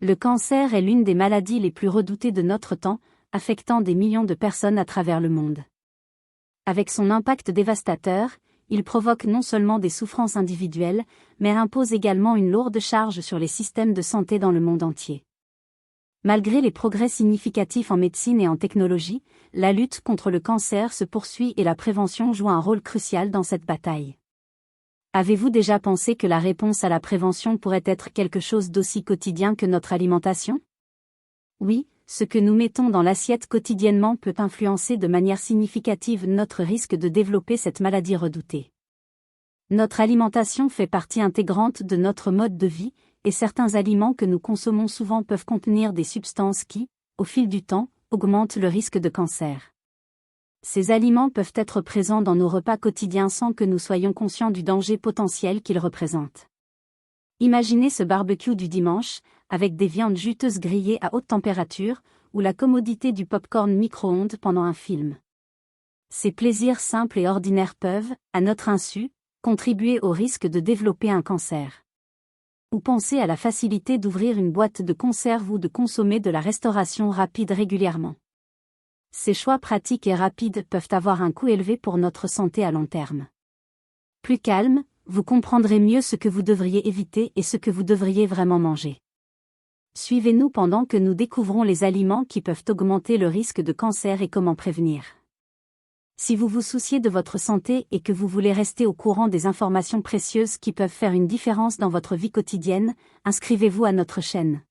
Le cancer est l'une des maladies les plus redoutées de notre temps, affectant des millions de personnes à travers le monde. Avec son impact dévastateur, il provoque non seulement des souffrances individuelles, mais impose également une lourde charge sur les systèmes de santé dans le monde entier. Malgré les progrès significatifs en médecine et en technologie, la lutte contre le cancer se poursuit et la prévention joue un rôle crucial dans cette bataille. Avez-vous déjà pensé que la réponse à la prévention pourrait être quelque chose d'aussi quotidien que notre alimentation? Oui, ce que nous mettons dans l'assiette quotidiennement peut influencer de manière significative notre risque de développer cette maladie redoutée. Notre alimentation fait partie intégrante de notre mode de vie, et certains aliments que nous consommons souvent peuvent contenir des substances qui, au fil du temps, augmentent le risque de cancer. Ces aliments peuvent être présents dans nos repas quotidiens sans que nous soyons conscients du danger potentiel qu'ils représentent. Imaginez ce barbecue du dimanche, avec des viandes juteuses grillées à haute température, ou la commodité du popcorn micro-ondes pendant un film. Ces plaisirs simples et ordinaires peuvent, à notre insu, contribuer au risque de développer un cancer. Ou pensez à la facilité d'ouvrir une boîte de conserve ou de consommer de la restauration rapide régulièrement. Ces choix pratiques et rapides peuvent avoir un coût élevé pour notre santé à long terme. Plus calme, vous comprendrez mieux ce que vous devriez éviter et ce que vous devriez vraiment manger. Suivez-nous pendant que nous découvrons les aliments qui peuvent augmenter le risque de cancer et comment prévenir. Si vous vous souciez de votre santé et que vous voulez rester au courant des informations précieuses qui peuvent faire une différence dans votre vie quotidienne, inscrivez-vous à notre chaîne.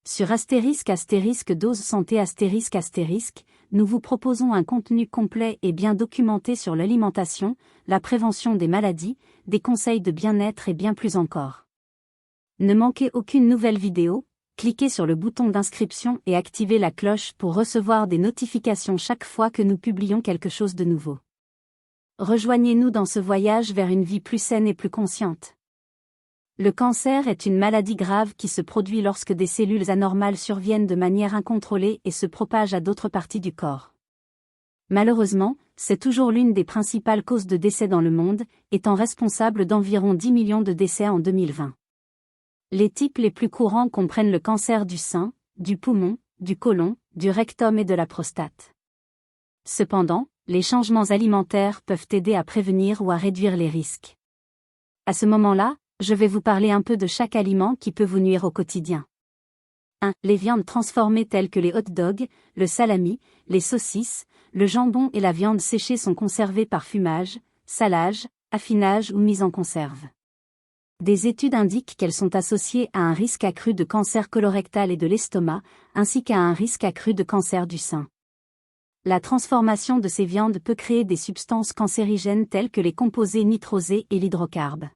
Sur **dose santé **, nous vous proposons un contenu complet et bien documenté sur l'alimentation, la prévention des maladies, des conseils de bien-être et bien plus encore. Ne manquez aucune nouvelle vidéo, cliquez sur le bouton d'inscription et activez la cloche pour recevoir des notifications chaque fois que nous publions quelque chose de nouveau. Rejoignez-nous dans ce voyage vers une vie plus saine et plus consciente. Le cancer est une maladie grave qui se produit lorsque des cellules anormales surviennent de manière incontrôlée et se propagent à d'autres parties du corps. Malheureusement, c'est toujours l'une des principales causes de décès dans le monde, étant responsable d'environ 10 millions de décès en 2020. Les types les plus courants comprennent le cancer du sein, du poumon, du côlon, du rectum et de la prostate. Cependant, les changements alimentaires peuvent aider à prévenir ou à réduire les risques. À ce moment-là, je vais vous parler un peu de chaque aliment qui peut vous nuire au quotidien. 1. Les viandes transformées telles que les hot dogs, le salami, les saucisses, le jambon et la viande séchée sont conservées par fumage, salage, affinage ou mise en conserve. Des études indiquent qu'elles sont associées à un risque accru de cancer colorectal et de l'estomac, ainsi qu'à un risque accru de cancer du sein. La transformation de ces viandes peut créer des substances cancérigènes telles que les composés nitrosés et l'hydrocarbe.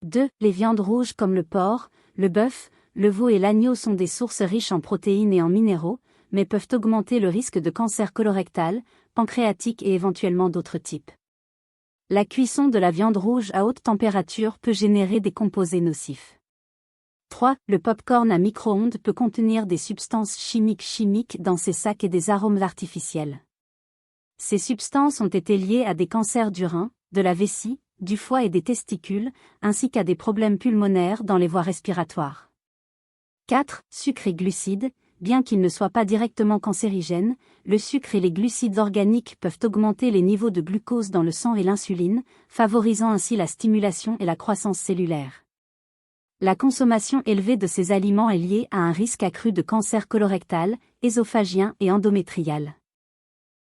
2. Les viandes rouges comme le porc, le bœuf, le veau et l'agneau sont des sources riches en protéines et en minéraux, mais peuvent augmenter le risque de cancer colorectal, pancréatique et éventuellement d'autres types. La cuisson de la viande rouge à haute température peut générer des composés nocifs. 3. Le popcorn à micro-ondes peut contenir des substances chimiques dans ses sacs et des arômes artificiels. Ces substances ont été liées à des cancers du rein, de la vessie, du foie et des testicules, ainsi qu'à des problèmes pulmonaires dans les voies respiratoires. 4. Sucre et glucides. Bien qu'ils ne soient pas directement cancérigènes, le sucre et les glucides organiques peuvent augmenter les niveaux de glucose dans le sang et l'insuline, favorisant ainsi la stimulation et la croissance cellulaire. La consommation élevée de ces aliments est liée à un risque accru de cancer colorectal, œsophagien et endométrial.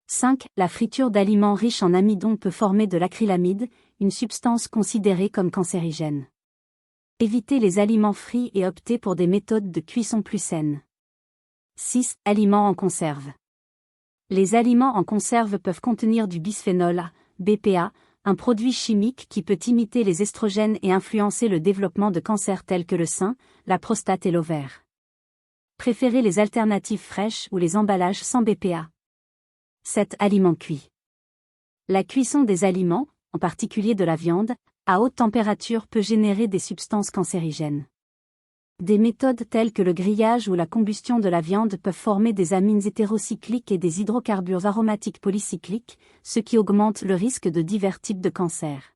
5. La friture d'aliments riches en amidon peut former de l'acrylamide, une substance considérée comme cancérigène. Évitez les aliments frits et optez pour des méthodes de cuisson plus saines. 6. Aliments en conserve. Les aliments en conserve peuvent contenir du bisphénol A, BPA, un produit chimique qui peut imiter les estrogènes et influencer le développement de cancers tels que le sein, la prostate et l'ovaire. Préférez les alternatives fraîches ou les emballages sans BPA. 7. Aliments cuits. La cuisson des aliments, en particulier de la viande, à haute température peut générer des substances cancérigènes. Des méthodes telles que le grillage ou la combustion de la viande peuvent former des amines hétérocycliques et des hydrocarbures aromatiques polycycliques, ce qui augmente le risque de divers types de cancers.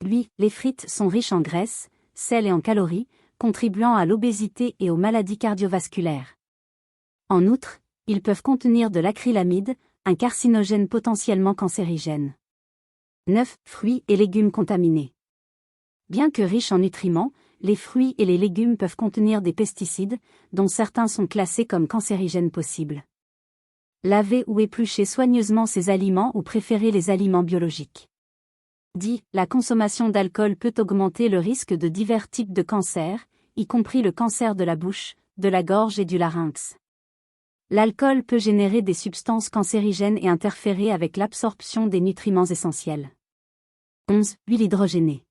Les frites sont riches en graisse, sel et en calories, contribuant à l'obésité et aux maladies cardiovasculaires. En outre, ils peuvent contenir de l'acrylamide, un carcinogène potentiellement cancérigène. 9. Fruits et légumes contaminés. Bien que riches en nutriments, les fruits et les légumes peuvent contenir des pesticides, dont certains sont classés comme cancérigènes possibles. Lavez ou épluchez soigneusement ces aliments ou préférez les aliments biologiques. 10. La consommation d'alcool peut augmenter le risque de divers types de cancers, y compris le cancer de la bouche, de la gorge et du larynx. L'alcool peut générer des substances cancérigènes et interférer avec l'absorption des nutriments essentiels. 11. Huile hydrogénée.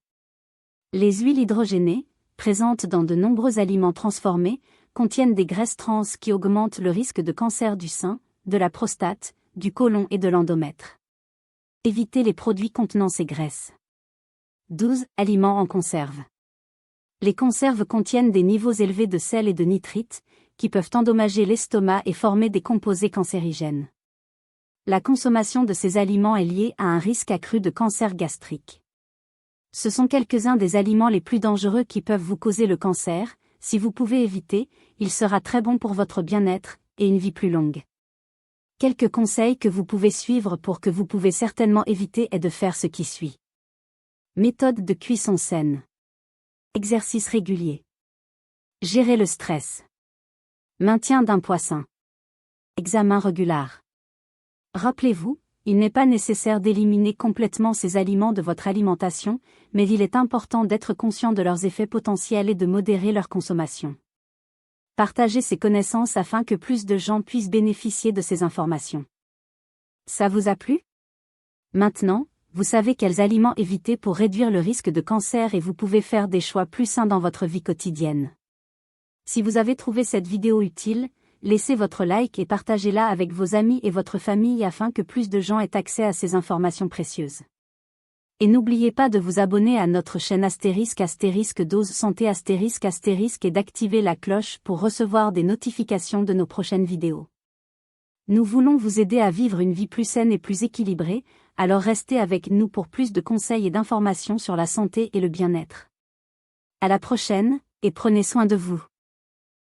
Les huiles hydrogénées, présentes dans de nombreux aliments transformés, contiennent des graisses trans qui augmentent le risque de cancer du sein, de la prostate, du côlon et de l'endomètre. Évitez les produits contenant ces graisses. 12. Aliments en conserve. Les conserves contiennent des niveaux élevés de sel et de nitrites, qui peuvent endommager l'estomac et former des composés cancérigènes. La consommation de ces aliments est liée à un risque accru de cancer gastrique. Ce sont quelques-uns des aliments les plus dangereux qui peuvent vous causer le cancer. Si vous pouvez éviter, il sera très bon pour votre bien-être et une vie plus longue. Quelques conseils que vous pouvez suivre pour que vous pouvez certainement éviter est de faire ce qui suit. Méthode de cuisson saine. Exercice régulier. Gérer le stress. Maintien d'un poids sain. Examen régulier. Rappelez-vous, il n'est pas nécessaire d'éliminer complètement ces aliments de votre alimentation, mais il est important d'être conscient de leurs effets potentiels et de modérer leur consommation. Partagez ces connaissances afin que plus de gens puissent bénéficier de ces informations. Ça vous a plu? Maintenant, vous savez quels aliments éviter pour réduire le risque de cancer et vous pouvez faire des choix plus sains dans votre vie quotidienne. Si vous avez trouvé cette vidéo utile, laissez votre like et partagez-la avec vos amis et votre famille afin que plus de gens aient accès à ces informations précieuses. Et n'oubliez pas de vous abonner à notre chaîne * Dose Santé * et d'activer la cloche pour recevoir des notifications de nos prochaines vidéos. Nous voulons vous aider à vivre une vie plus saine et plus équilibrée, alors restez avec nous pour plus de conseils et d'informations sur la santé et le bien-être. À la prochaine, et prenez soin de vous.